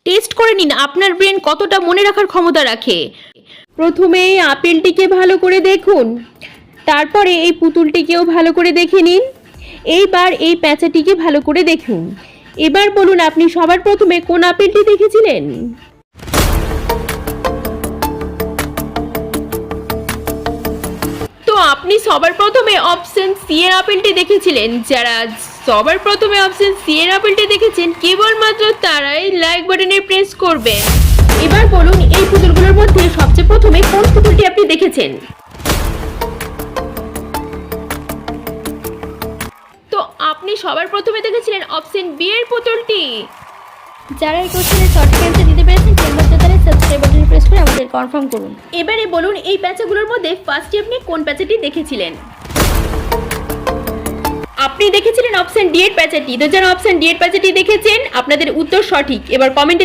Test করে নিন আপনার ব্রেন কতটা মনে রাখার ক্ষমতা রাখে। প্রথমে এই আপেলটিকে ভালো করে দেখুন, তারপরে এই পুতুলটিকেও ভালো করে দেখে নিন, এইবার এই প্যাঁচাটিকে ভালো করে দেখুন। এবার বলুন আপনি সবার প্রথমে কোন আপেলটি দেখেছিলেন? তো আপনি সবার প্রথমে অপশন সি এর আপেলটি দেখেছিলেন। যারা সবার প্রথমে অপশন সি এর আপেলটি দেখেছেন কেবলমাত্র তারাই লাইক বাটনে প্রেস করবেন। এবার বলুন এই পুতুলগুলোর মধ্যে সবচেয়ে প্রথমে কোন পুতুলটি আপনি দেখেছেন? তো আপনি সবার প্রথমে দেখেছিলেন অপশন বি এর পুতুলটি। যারা এই কোশ্চেনের সঠিক অ্যান্সার দিতে পেরেছেন কেবলমাত্র তারা সাবস্ক্রাইব বাটনে প্রেস করে আমাদের কনফার্ম করুন। এবারে বলুন এই প্যাঁচাগুলোর মধ্যে ফার্স্টে আপনি কোন প্যাঁচাটি দেখেছিলেন? আপনি দেখেছিলেন অপশন ডি এর প্যাঁচাটি। তো যারা অপশন ডি এর প্যাঁচাটি দেখেছেন আপনাদের উত্তর সঠিক। এবার কমেন্টে